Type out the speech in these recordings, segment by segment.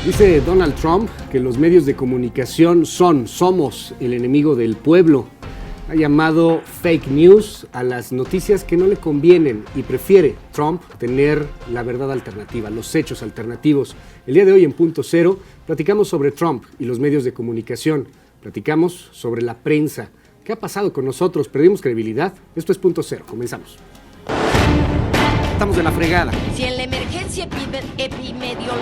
Dice Donald Trump que los medios de comunicación somos el enemigo del pueblo. Ha llamado fake news a las noticias que no le convienen y prefiere Trump tener la verdad alternativa, los hechos alternativos. El día de hoy en Punto Cero platicamos sobre Trump y los medios de comunicación. Platicamos sobre la prensa. ¿Qué ha pasado con nosotros? ¿Perdimos credibilidad? Esto es Punto Cero. Comenzamos. Estamos de la fregada. Si en la emergencia epidemiológica...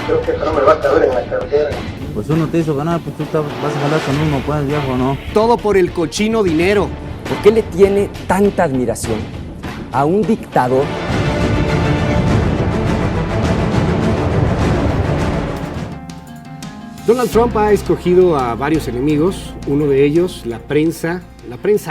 Creo que eso no me va a caber en la cartera. Pues uno te hizo ganar, pues tú vas a jalar con uno, pues viejo, ¿no? Todo por el cochino dinero. ¿Por qué le tiene tanta admiración a un dictador? Donald Trump ha escogido a varios enemigos, uno de ellos la prensa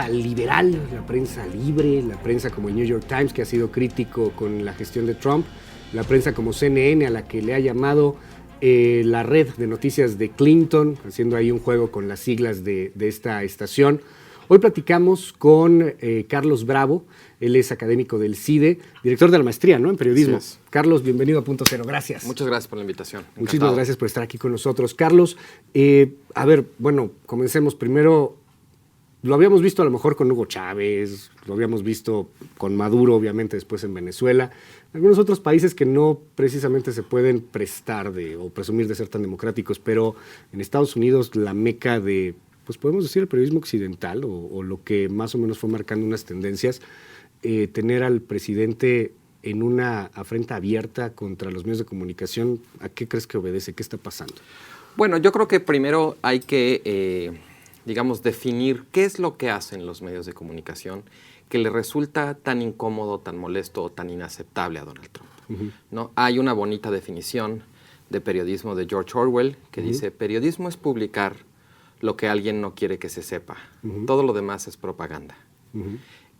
liberal, la prensa libre, la prensa como el New York Times, que ha sido crítico con la gestión de Trump, la prensa como CNN, a la que le ha llamado la red de noticias de Clinton, haciendo ahí un juego con las siglas de esta estación. Hoy platicamos con Carlos Bravo, él es académico del CIDE, director de la maestría, ¿no?, en periodismo. Sí, Carlos, bienvenido a Punto Cero, gracias. Muchas gracias por la invitación. Encantado. Muchísimas gracias por estar aquí con nosotros. Carlos, comencemos primero. Lo habíamos visto a lo mejor con Hugo Chávez, lo habíamos visto con Maduro, obviamente, después en Venezuela. Algunos otros países que no precisamente se pueden prestar o presumir de ser tan democráticos, pero en Estados Unidos la meca de, pues podemos decir, el periodismo occidental o lo que más o menos fue marcando unas tendencias, tener al presidente en una afrenta abierta contra los medios de comunicación. ¿A qué crees que obedece? ¿Qué está pasando? Bueno, yo creo que primero hay que, definir qué es lo que hacen los medios de comunicación que le resulta tan incómodo, tan molesto o tan inaceptable a Donald Trump. Uh-huh. ¿No? Hay una bonita definición de periodismo de George Orwell que dice: periodismo es publicar lo que alguien no quiere que se sepa. Todo lo demás es propaganda.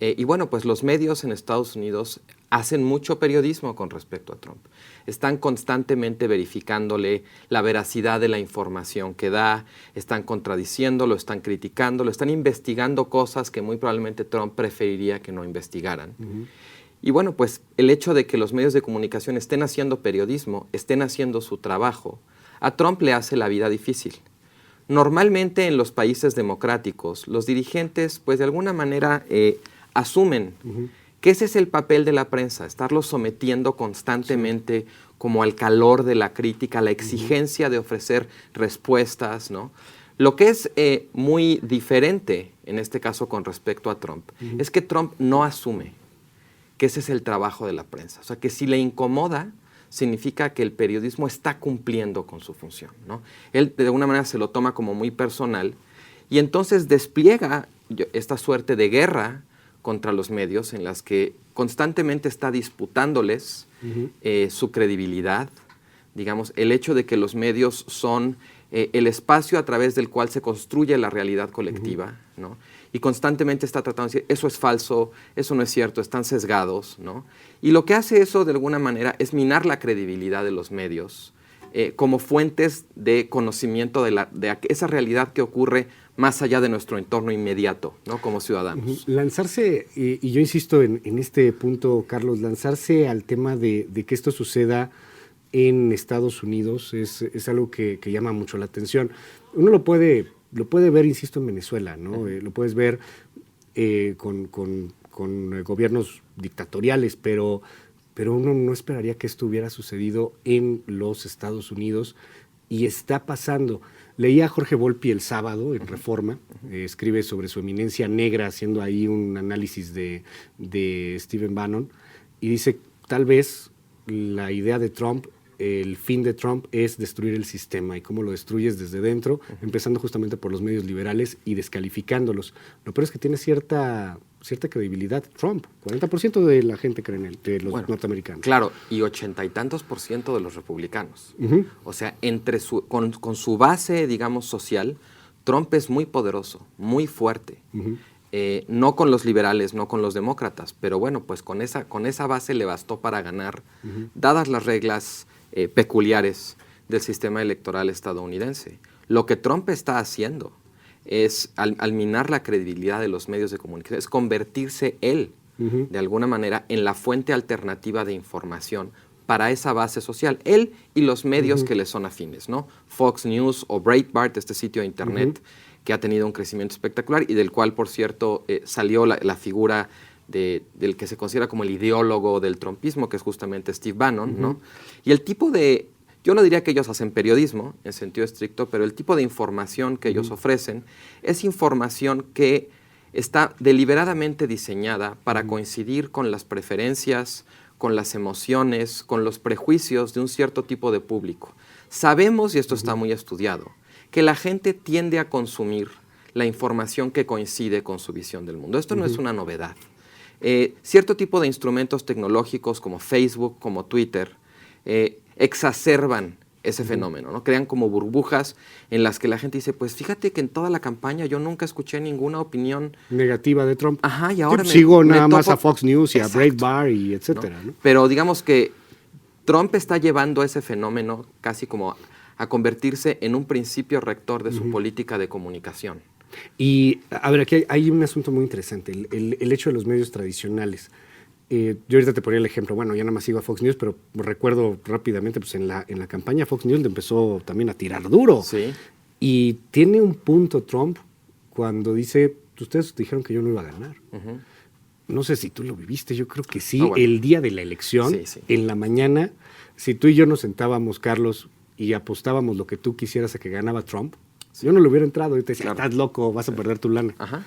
Y bueno, pues los medios en Estados Unidos hacen mucho periodismo con respecto a Trump. Están constantemente verificándole la veracidad de la información que da, están contradiciéndolo, están criticándolo, están investigando cosas que muy probablemente Trump preferiría que no investigaran. Y bueno, pues el hecho de que los medios de comunicación estén haciendo periodismo, estén haciendo su trabajo, a Trump le hace la vida difícil. Normalmente en los países democráticos, los dirigentes, pues de alguna manera asumen que ese es el papel de la prensa, estarlos sometiendo constantemente como al calor de la crítica, la exigencia de ofrecer respuestas, ¿no? Lo que es muy diferente en este caso con respecto a Trump es que Trump no asume que ese es el trabajo de la prensa. O sea, que si le incomoda, significa que el periodismo está cumpliendo con su función, ¿no? Él de alguna manera se lo toma como muy personal y entonces despliega esta suerte de guerra contra los medios en las que constantemente está disputándoles su credibilidad, digamos, el hecho de que los medios son el espacio a través del cual se construye la realidad colectiva, ¿no? Y constantemente está tratando de decir, eso es falso, eso no es cierto, están sesgados, ¿no? Y lo que hace eso, de alguna manera, es minar la credibilidad de los medios como fuentes de conocimiento de esa realidad que ocurre más allá de nuestro entorno inmediato, ¿no?, como ciudadanos. Lanzarse, y yo insisto en este punto, Carlos, lanzarse al tema de que esto suceda en Estados Unidos es algo que llama mucho la atención. Uno lo puede ver, insisto, en Venezuela, ¿no? Lo puedes ver con gobiernos dictatoriales, pero uno no esperaría que esto hubiera sucedido en los Estados Unidos y está pasando. Leía a Jorge Volpi el sábado en Reforma, escribe sobre su eminencia negra, haciendo ahí un análisis de Stephen Bannon, y dice, tal vez la idea de Trump, el fin de Trump es destruir el sistema y cómo lo destruyes desde dentro, empezando justamente por los medios liberales y descalificándolos. Lo peor es que tiene cierta credibilidad Trump. 40% de la gente cree en él, de los norteamericanos. Claro, y 80 y tantos % de los republicanos. O sea, con su base, digamos, social, Trump es muy poderoso, muy fuerte. No con los liberales, no con los demócratas, pero bueno, pues con esa base le bastó para ganar, dadas las reglas peculiares del sistema electoral estadounidense. Lo que Trump está haciendo es, al minar la credibilidad de los medios de comunicación, es convertirse él, de alguna manera, en la fuente alternativa de información para esa base social, él y los medios que le son afines, ¿no? Fox News o Breitbart, este sitio de internet que ha tenido un crecimiento espectacular y del cual, por cierto, salió la figura del que se considera como el ideólogo del trumpismo, que es justamente Steve Bannon, ¿no? Y el tipo de... Yo no diría que ellos hacen periodismo en sentido estricto, pero el tipo de información que ellos ofrecen es información que está deliberadamente diseñada para coincidir con las preferencias, con las emociones, con los prejuicios de un cierto tipo de público. Sabemos, y esto está muy estudiado, que la gente tiende a consumir la información que coincide con su visión del mundo. Esto no es una novedad. Cierto tipo de instrumentos tecnológicos como Facebook, como Twitter, exacerban ese fenómeno, ¿no? Crean como burbujas en las que la gente dice, pues fíjate que en toda la campaña yo nunca escuché ninguna opinión negativa de Trump. Ajá, y ahora sigo nada más a Fox News y a Breitbart y etcétera, ¿no? Pero digamos que Trump está llevando ese fenómeno casi como a convertirse en un principio rector de su política de comunicación. Y, a ver, aquí hay un asunto muy interesante, el hecho de los medios tradicionales. Yo ahorita te ponía el ejemplo, bueno, ya nada más sigo a Fox News, pero recuerdo rápidamente, pues en la campaña Fox News le empezó también a tirar duro. Sí. Y tiene un punto Trump cuando dice, ustedes dijeron que yo no iba a ganar. No sé si tú lo viviste, yo creo que sí. Bueno. El día de la elección, en la mañana, si tú y yo nos sentábamos, Carlos, y apostábamos lo que tú quisieras a que ganaba Trump, yo no le hubiera entrado. Yo te decía, estás loco, vas a perder tu lana. Ajá.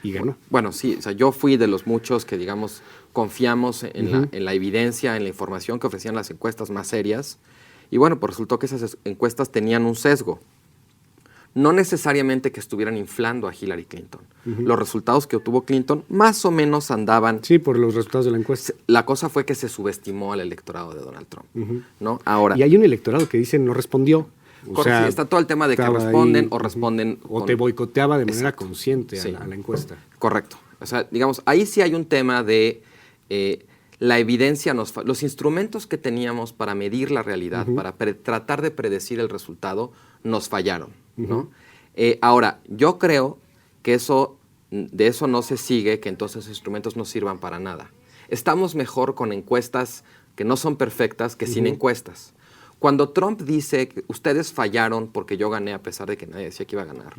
Y ganó. Bueno, sí, o sea, yo fui de los muchos que, digamos, confiamos en la evidencia, en la información que ofrecían las encuestas más serias. Y bueno, pues resultó que esas encuestas tenían un sesgo. No necesariamente que estuvieran inflando a Hillary Clinton. Los resultados que obtuvo Clinton más o menos andaban... Sí, por los resultados de la encuesta. La cosa fue que se subestimó al electorado de Donald Trump, ¿no? Ahora... Y hay un electorado que dice no respondió. O sea, sí, está todo el tema de que responden o responden... O te boicoteaba de manera consciente a la encuesta. Correcto. O sea, digamos, ahí sí hay un tema de la evidencia, los instrumentos que teníamos para medir la realidad, para tratar de predecir el resultado, nos fallaron, ¿no? Ahora, yo creo que de eso no se sigue que entonces los instrumentos no sirvan para nada. Estamos mejor con encuestas que no son perfectas que sin encuestas. Cuando Trump dice que ustedes fallaron porque yo gané a pesar de que nadie decía que iba a ganar,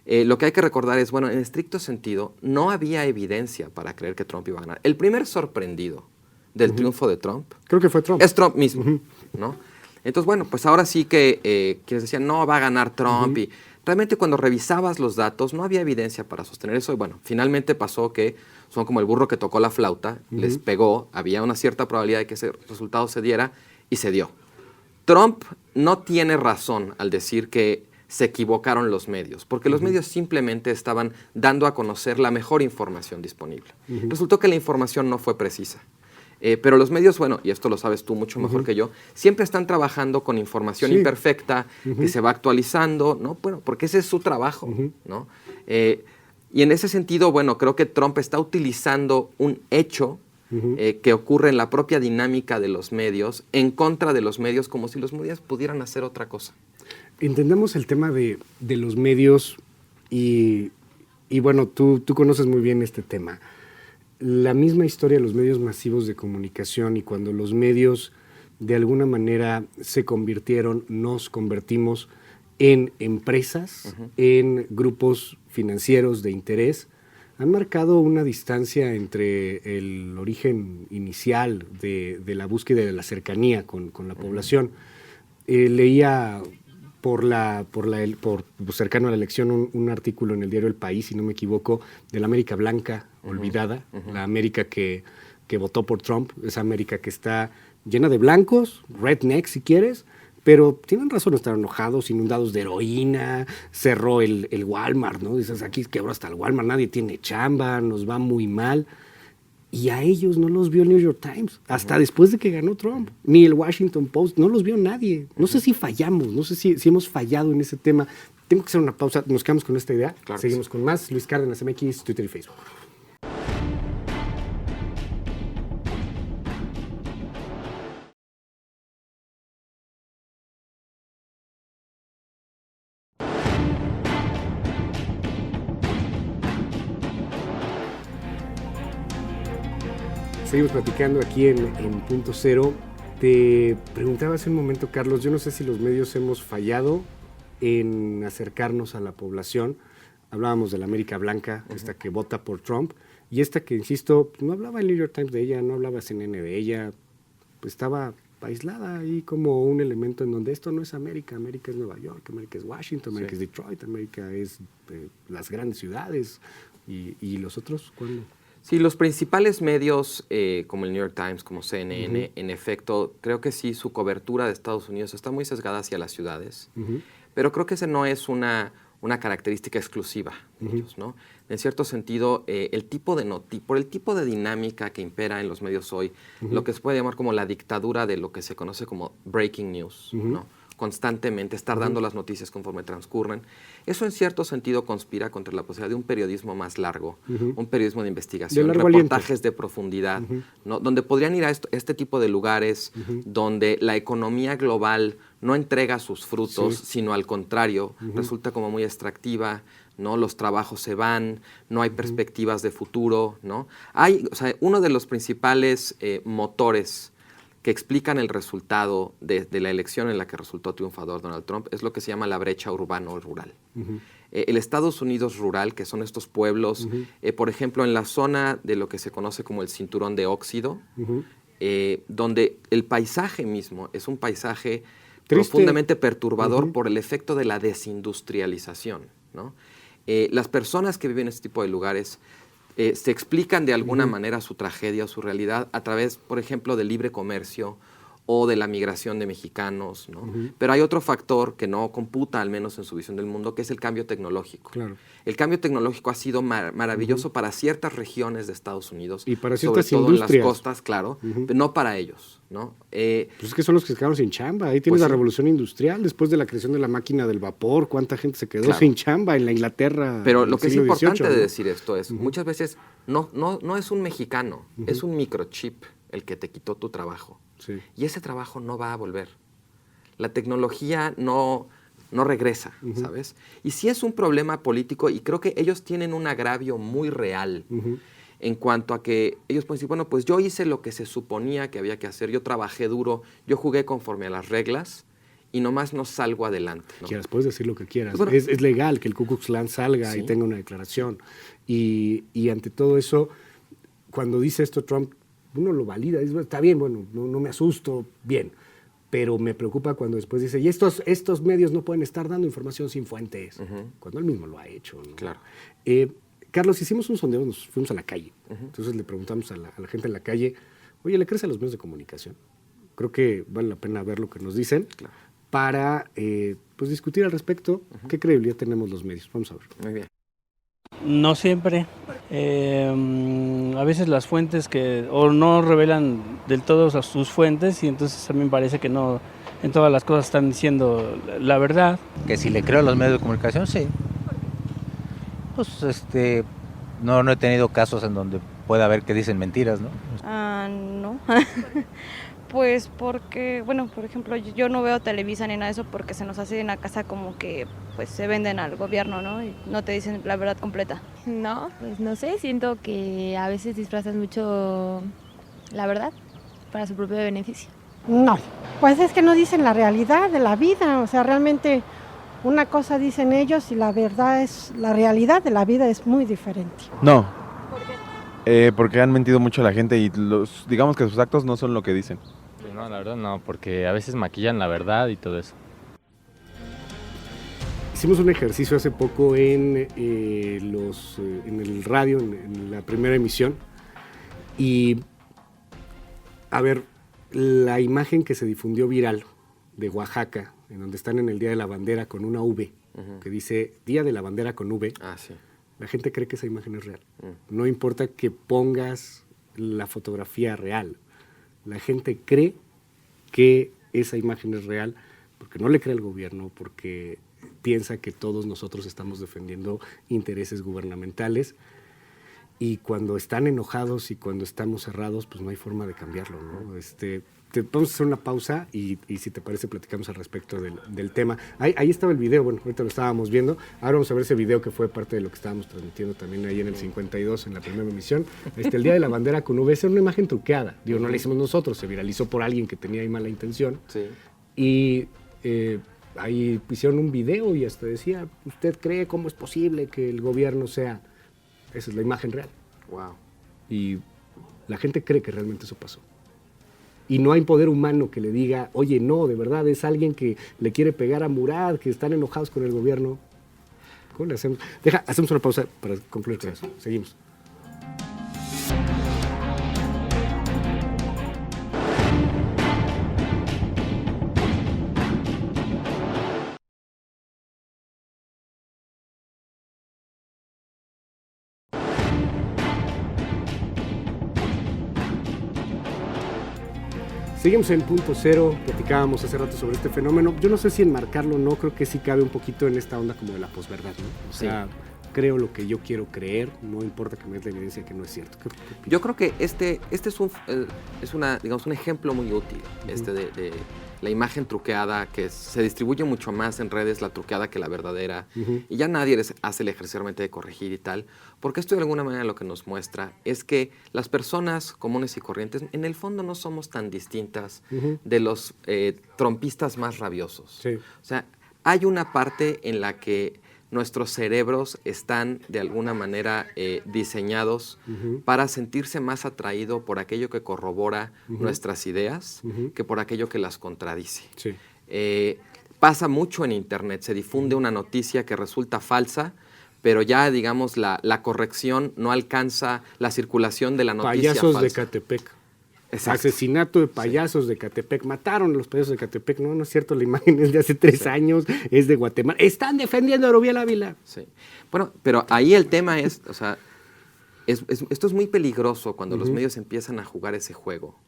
lo que hay que recordar es, bueno, en estricto sentido, no había evidencia para creer que Trump iba a ganar. El primer sorprendido del triunfo de Trump... Creo que fue Trump. Es Trump mismo, ¿no? Entonces, bueno, pues ahora sí que quienes decían, no, va a ganar Trump, y realmente cuando revisabas los datos no había evidencia para sostener eso, y bueno, finalmente pasó que son como el burro que tocó la flauta, les pegó, había una cierta probabilidad de que ese resultado se diera, y se dio. Trump no tiene razón al decir que se equivocaron los medios, porque los medios simplemente estaban dando a conocer la mejor información disponible. Resultó que la información no fue precisa. Pero los medios, bueno, y esto lo sabes tú mucho mejor que yo, siempre están trabajando con información imperfecta, que se va actualizando, ¿no? Bueno, porque ese es su trabajo, ¿no? Y en ese sentido, bueno, creo que Trump está utilizando un hecho que ocurre en la propia dinámica de los medios, en contra de los medios, como si los medios pudieran hacer otra cosa. Entendemos el tema de los medios y bueno, tú conoces muy bien este tema. La misma historia de los medios masivos de comunicación y cuando los medios de alguna manera nos convertimos en empresas, en grupos financieros de interés, han marcado una distancia entre el origen inicial de la búsqueda de la cercanía con la población. Leía cercano a la elección un artículo en el diario El País, si no me equivoco, de la América blanca olvidada, la América que votó por Trump, esa América que está llena de blancos, rednecks si quieres, pero tienen razón de estar enojados, inundados de heroína, cerró el Walmart, ¿no? Dices, aquí quebró hasta el Walmart, nadie tiene chamba, nos va muy mal. Y a ellos no los vio el New York Times, hasta después de que ganó Trump, ni el Washington Post, no los vio nadie. No sé si fallamos, no sé si hemos fallado en ese tema. Tengo que hacer una pausa, nos quedamos con esta idea, claro. Seguimos con más. Luis Cárdenas, MX, Twitter y Facebook. Seguimos platicando aquí en Punto Cero Te preguntaba hace un momento, Carlos, yo no sé si los medios hemos fallado en acercarnos a la población. Hablábamos de la América Blanca, esta que vota por Trump, y esta que, insisto, no hablaba el New York Times de ella, no hablaba CNN de ella, pues estaba aislada ahí como un elemento en donde esto no es América, América es Nueva York, América es Washington, América es Detroit, América es las grandes ciudades, y los otros, ¿cuándo? Sí, los principales medios como el New York Times, como CNN, en efecto, creo que sí, su cobertura de Estados Unidos está muy sesgada hacia las ciudades, pero creo que ese no es una característica exclusiva de ellos, ¿no? En cierto sentido, por el tipo de dinámica que impera en los medios hoy, lo que se puede llamar como la dictadura de lo que se conoce como breaking news, ¿no? Constantemente, estar dando las noticias conforme transcurren. Eso en cierto sentido conspira contra la posibilidad de un periodismo más largo, un periodismo de investigación, reportajes de profundidad, ¿no? Donde podrían ir a este tipo de lugares donde la economía global no entrega sus frutos, sino al contrario, resulta como muy extractiva, ¿no? Los trabajos se van, no hay perspectivas de futuro, ¿no? Uno de los principales motores que explican el resultado de la elección en la que resultó triunfador Donald Trump es lo que se llama la brecha urbano-rural. El Estados Unidos rural, que son estos pueblos, por ejemplo, en la zona de lo que se conoce como el cinturón de óxido, donde el paisaje mismo es un paisaje profundamente perturbador por el efecto de la desindustrialización, ¿no? Las personas que viven en este tipo de lugares se explican de alguna manera su tragedia o su realidad a través, por ejemplo, del libre comercio o de la migración de mexicanos, ¿no? Pero hay otro factor que no computa, al menos en su visión del mundo, que es el cambio tecnológico. Claro. El cambio tecnológico ha sido maravilloso para ciertas regiones de Estados Unidos. Y para ciertas sobre todo industrias. En las costas, claro, pero no para ellos, ¿no? Pues es que son los que se quedaron sin chamba. Ahí tienes la revolución industrial, después de la creación de la máquina del vapor, ¿cuánta gente se quedó sin chamba en la Inglaterra? Pero lo que es importante XVIII, de decir esto es, muchas veces no es un mexicano, es un microchip el que te quitó tu trabajo. Sí. Y ese trabajo no va a volver. La tecnología no regresa, ¿sabes? Y sí es un problema político y creo que ellos tienen un agravio muy real en cuanto a que ellos pueden decir, bueno, pues yo hice lo que se suponía que había que hacer, yo trabajé duro, yo jugué conforme a las reglas y nomás no salgo adelante, ¿no? Puedes decir lo que quieras. Bueno, es legal que el Ku Klux Klan salga y tenga una declaración. Y ante todo eso, cuando dice esto Trump, uno lo valida, dice, está bien, bueno, no me asusto, bien, pero me preocupa cuando después dice, y estos medios no pueden estar dando información sin fuentes, cuando él mismo lo ha hecho, ¿no? Claro. Carlos, hicimos un sondeo, nos fuimos a la calle, entonces le preguntamos a la gente en la calle, oye, ¿le crees a los medios de comunicación? Creo que vale la pena ver lo que nos dicen para pues discutir al respecto, qué credibilidad tenemos los medios. Vamos a ver. Muy bien. No siempre. A veces las fuentes o no revelan del todo sus fuentes y entonces a mí me parece que no en todas las cosas están diciendo la verdad. Que si le creo a los medios de comunicación, sí. Pues no he tenido casos en donde pueda haber que dicen mentiras, ¿no? No. Pues porque, bueno, por ejemplo, yo no veo Televisa ni nada de eso porque se nos hace en la casa como que pues se venden al gobierno, ¿no? Y no te dicen la verdad completa. No, pues no sé, siento que a veces disfrazan mucho la verdad para su propio beneficio. No, pues es que no dicen la realidad de la vida, o sea, realmente una cosa dicen ellos y la realidad de la vida es muy diferente. No. ¿Por qué? Porque han mentido mucho a la gente y digamos que sus actos no son lo que dicen. Pues no, la verdad no, porque a veces maquillan la verdad y todo eso. Hicimos un ejercicio hace poco en el radio, en la primera emisión, y a ver, la imagen que se difundió viral de Oaxaca, en donde están en el Día de la Bandera con una V, que dice Día de la Bandera con V, sí. La gente cree que esa imagen es real. No importa que pongas la fotografía real, la gente cree que esa imagen es real porque no le cree al gobierno, porque piensa que todos nosotros estamos defendiendo intereses gubernamentales, y cuando están enojados y cuando estamos cerrados, pues no hay forma de cambiarlo, ¿no? vamos a hacer una pausa y si te parece platicamos al respecto del tema. Ahí estaba el video, bueno, ahorita lo estábamos viendo. Ahora vamos a ver ese video que fue parte de lo que estábamos transmitiendo también ahí en el 52, en la primera emisión. El Día de la Bandera con V, era una imagen truqueada. Digo, no la hicimos nosotros, se viralizó por alguien que tenía ahí mala intención. Sí. Y ahí hicieron un video y hasta decía, ¿usted cree cómo es posible que el gobierno sea? Esa es la imagen real. Wow. Y la gente cree que realmente eso pasó. Y no hay poder humano que le diga, oye, no, de verdad, es alguien que le quiere pegar a Murad, que están enojados con el gobierno. ¿Cómo le hacemos? Hacemos una pausa para concluir con eso. Seguimos. Seguimos en Punto Cero, platicábamos hace rato sobre este fenómeno. Yo no sé si enmarcarlo o no, creo que sí cabe un poquito en esta onda como de la posverdad, ¿no? O sea, creo lo que yo quiero creer, no importa que me des la evidencia que no es cierto. ¿Qué yo creo que este es un ejemplo muy útil, de la imagen truqueada, que se distribuye mucho más en redes la truqueada que la verdadera, y ya nadie hace el ejercicio de corregir y tal, porque esto de alguna manera lo que nos muestra es que las personas comunes y corrientes en el fondo no somos tan distintas de los trompistas más rabiosos. Sí. O sea, hay una parte en la que nuestros cerebros están de alguna manera diseñados para sentirse más atraído por aquello que corrobora nuestras ideas que por aquello que las contradice. Sí. Pasa mucho en Internet, se difunde una noticia que resulta falsa, pero ya, digamos, la corrección no alcanza la circulación de la noticia falsa. Payasos de Catepec. Exacto. Asesinato de payasos de Catepec. Mataron a los payasos de Catepec. No es cierto, la imagen es de hace 3 años, es de Guatemala. Están defendiendo a Rubiel Ávila. Sí. Bueno, pero ahí el tema es, o sea, esto es muy peligroso cuando los medios empiezan a jugar ese juego.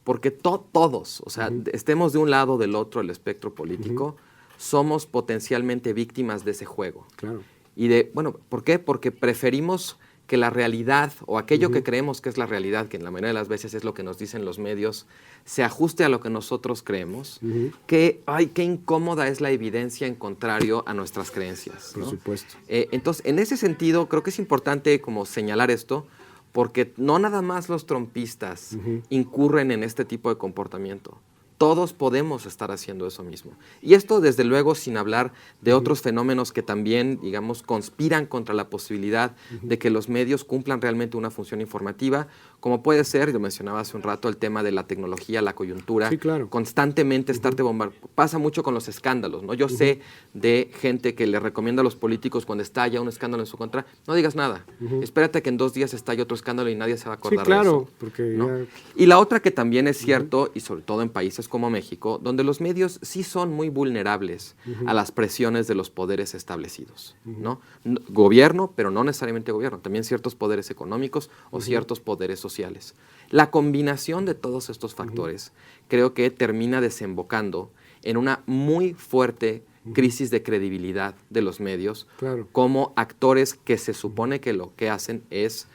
Porque todos, o sea, estemos de un lado o del otro del espectro político, somos potencialmente víctimas de ese juego. Claro. Y bueno, ¿por qué? Porque preferimos que la realidad o aquello que creemos que es la realidad, que en la mayoría de las veces es lo que nos dicen los medios, se ajuste a lo que nosotros creemos, que, ay, qué incómoda es la evidencia en contrario a nuestras creencias, ¿no? Por supuesto. Entonces, en ese sentido, creo que es importante como señalar esto, porque no nada más los trompistas incurren en este tipo de comportamiento. Todos podemos estar haciendo eso mismo. Y esto, desde luego, sin hablar de otros fenómenos que también, digamos, conspiran contra la posibilidad de que los medios cumplan realmente una función informativa, como puede ser, yo mencionaba hace un rato, el tema de la tecnología, la coyuntura. Sí, claro. Constantemente estarte bombardeando. Pasa mucho con los escándalos, ¿no? Yo sé de gente que le recomienda a los políticos cuando estalla un escándalo en su contra, no digas nada. Espérate que en 2 días estalle otro escándalo y nadie se va a acordar de eso. Porque ¿no? Y la otra que también es cierto, y sobre todo en países como México, donde los medios sí son muy vulnerables a las presiones de los poderes establecidos, ¿no? Gobierno, pero no necesariamente gobierno, también ciertos poderes económicos o ciertos poderes sociales. La combinación de todos estos factores creo que termina desembocando en una muy fuerte crisis de credibilidad de los medios como actores que se supone que lo que hacen es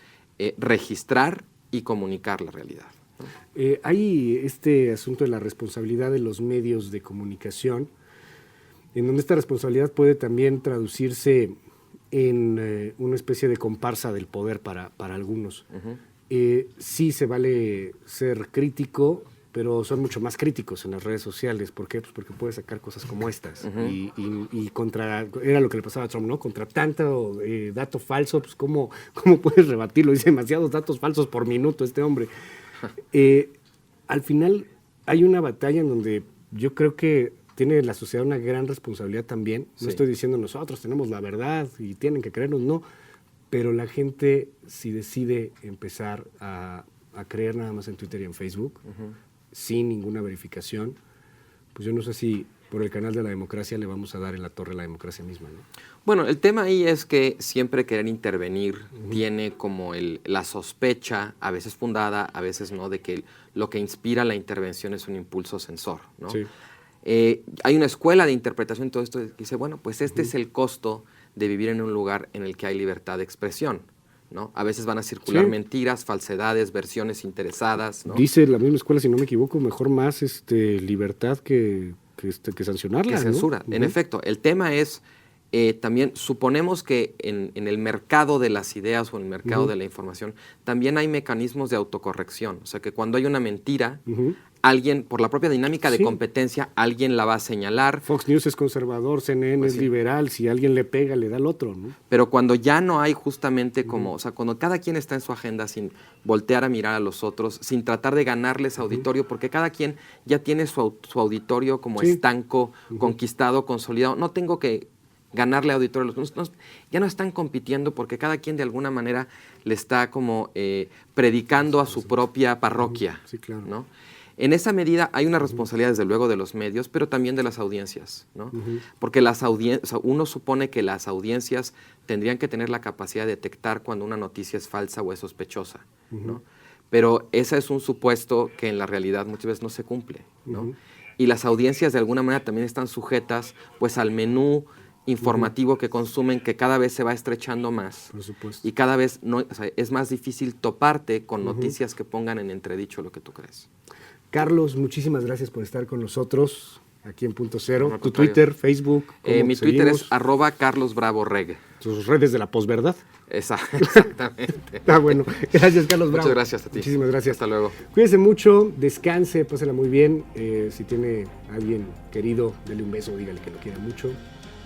registrar y comunicar la realidad. Hay este asunto de la responsabilidad de los medios de comunicación, en donde esta responsabilidad puede también traducirse en una especie de comparsa del poder para algunos. Sí se vale ser crítico, pero son mucho más críticos en las redes sociales. ¿Por qué? Pues porque puedes sacar cosas como estas. Y era lo que le pasaba a Trump, ¿no? Contra tanto dato falso, pues ¿cómo puedes rebatirlo? Dice demasiados datos falsos por minuto este hombre. Al final hay una batalla en donde yo creo que tiene la sociedad una gran responsabilidad también. No estoy diciendo nosotros tenemos la verdad y tienen que creernos, no. Pero la gente, si decide empezar a creer nada más en Twitter y en Facebook, sin ninguna verificación, pues yo no sé si por el canal de la democracia le vamos a dar en la torre a la democracia misma, ¿no? Bueno, el tema ahí es que siempre querer intervenir tiene como la sospecha, a veces fundada, a veces no, de que lo que inspira la intervención es un impulso sensor, ¿no? Sí. Hay una escuela de interpretación de todo esto que dice, bueno, pues este es el costo de vivir en un lugar en el que hay libertad de expresión. ¿no? A veces van a circular Sí. mentiras, falsedades, versiones interesadas, ¿no? Dice la misma escuela, si no me equivoco, mejor más libertad que sancionarla. Que censura. ¿no? En efecto, el tema es también, suponemos que en el mercado de las ideas o en el mercado de la información, también hay mecanismos de autocorrección. O sea, que cuando hay una mentira, alguien, por la propia dinámica de competencia, alguien la va a señalar. Fox News es conservador, CNN Pues es sí. liberal, si alguien le pega, le da al otro, ¿no? Pero cuando ya no hay justamente como, o sea, cuando cada quien está en su agenda sin voltear a mirar a los otros, sin tratar de ganarles auditorio, porque cada quien ya tiene su auditorio como estanco, conquistado, consolidado. No tengo que ganarle auditorio a los ya no están compitiendo porque cada quien de alguna manera le está como predicando a su propia parroquia, Sí, claro. ¿no? En esa medida hay una responsabilidad desde luego de los medios, pero también de las audiencias, ¿no? Porque uno supone que las audiencias tendrían que tener la capacidad de detectar cuando una noticia es falsa o es sospechosa, ¿no? Pero ese es un supuesto que en la realidad muchas veces no se cumple, ¿no? Y las audiencias de alguna manera también están sujetas pues al menú informativo que consumen, que cada vez se va estrechando más. Por supuesto. Y cada vez es más difícil toparte con noticias que pongan en entredicho lo que tú crees. Carlos, muchísimas gracias por estar con nosotros aquí en Punto Cero. No, al Tu contrario. Twitter, Facebook. ¿cómo Mi te Twitter seguimos? es @CarlosBravoReg. Tus redes de la posverdad. Exactamente. Está bueno. Gracias, Carlos Bravo. Muchas gracias a ti. Muchísimas gracias. Hasta luego. Cuídense mucho, descanse, pásela muy bien. Si tiene alguien querido, dele un beso, dígale que lo quiere mucho.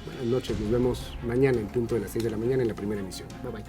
Buenas noches, nos vemos mañana en punto de las 6 de la mañana en la primera emisión. Bye bye.